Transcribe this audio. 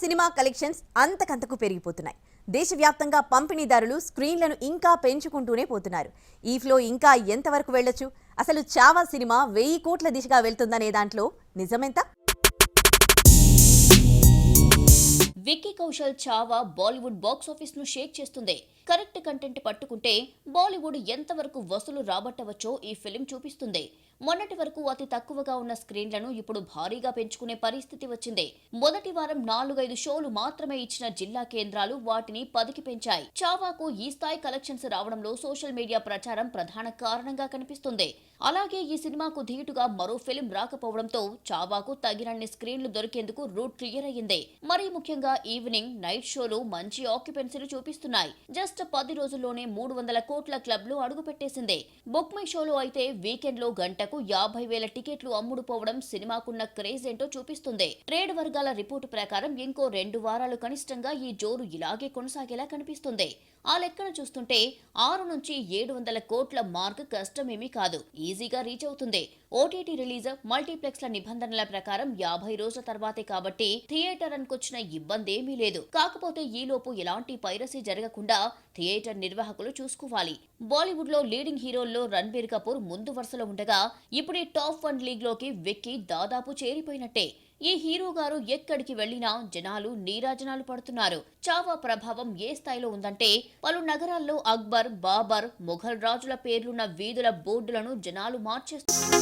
Cinema collections అంతకంతకు పెరిగిపోతున్నాయి. దేశవ్యాప్తంగా పంపిణీదారులు స్క్రీన్లను ఇంకా పెంచుకుంటూనే పోతున్నారు. ఈ ఫ్లో ఇంకా ఎంతవరకు వెళ్ళొచ్చు? అసలు చావా సినిమా 1000 కోట్ల దిశగా వెళ్తుందనే దాంట్లో నిజమెంత? విక్కీ కౌశల్ చావా బాలీవుడ్ బాక్స్ ఆఫీస్ ను షేక్ చేస్తుంది. కరెక్ట్ కంటెంట్ పట్టుకుంటే బాలీవుడ్ ఎంతవరకు వసూలు రాబట్టవచ్చో ఈ ఫిలిం చూపిస్తుంది. మొన్నటి వరకు అతి తక్కువగా ఉన్న స్క్రీన్లను ఇప్పుడు భారీగా పెంచుకునే పరిస్థితి వచ్చింది. మొదటి వారం 4-5 షోలు మాత్రమే ఇచ్చిన జిల్లా కేంద్రాలు వాటిని 10కి పెంచాయి. చావాకు ఈ స్థాయి కలెక్షన్స్ రావడంలో సోషల్ మీడియా ప్రచారం ప్రధాన కారణంగా కనిపిస్తుంది. అలాగే ఈ సినిమాకు ధీటుగా మరో ఫిలిం రాకపోవడంతో చావాకు తగినన్ని స్క్రీన్లు దొరికేందుకు రూట్ క్లియర్ అయ్యింది. మరీ ముఖ్యంగా ఈవినింగ్, నైట్ షోలు మంచి ఆక్యుపెన్సీలు చూపిస్తున్నాయి. జస్ట్ 10 రోజుల్లోనే 300 కోట్ల క్లబ్ లో అడుగుపెట్టేసింది. బుక్ మై షోలో అయితే వీకెండ్ లో గంటకు 50,000 టికెట్లు అమ్ముడుపోవడం సినిమాకున్న క్రేజ్ ఏంటో చూపిస్తుంది. ట్రేడ్ వర్గాల రిపోర్టు ప్రకారం ఇంకో 2 వారాలు కనిష్టంగా ఈ జోరు ఇలాగే కొనసాగేలా కనిపిస్తుంది. ఆ లెక్కన చూస్తుంటే 6 నుంచి 700 కోట్ల మార్క్ కష్టమేమీ కాదు, ఈజీగా రీచ్ అవుతుంది. ఓటీటీ రిలీజ్, మల్టీప్లెక్స్ల నిబంధనల ప్రకారం 50 రోజుల తర్వాతే కాబట్టి థియేటర్ అనుకొచ్చిన ఇబ్బంది ఏమీ లేదు. కాకపోతే ఈలోపు ఎలాంటి పైరసీ జరగకుండా థియేటర్ నిర్వాహకులు చూసుకోవాలి. బాలీవుడ్ లో లీడింగ్ హీరోల్లో రణబీర్ కపూర్ ముందు వరుసలో ఉండగా ఇప్పుడు ఈ టాప్ 1 లీగ్ లోకి విక్కీ దాదాపు చేరిపోయినట్టే. ఈ హీరో గారు ఎక్కడికి వెళ్లినా జనాలు నీరాజనాలు పడుతున్నారు. చావా ప్రభావం ఏ స్థాయిలో ఉందంటే పలు నగరాల్లో అక్బర్, బాబర్, మొఘల్ రాజుల పేర్లున్న వీధుల బోర్డులను జనాలు మార్చేస్తున్నారు.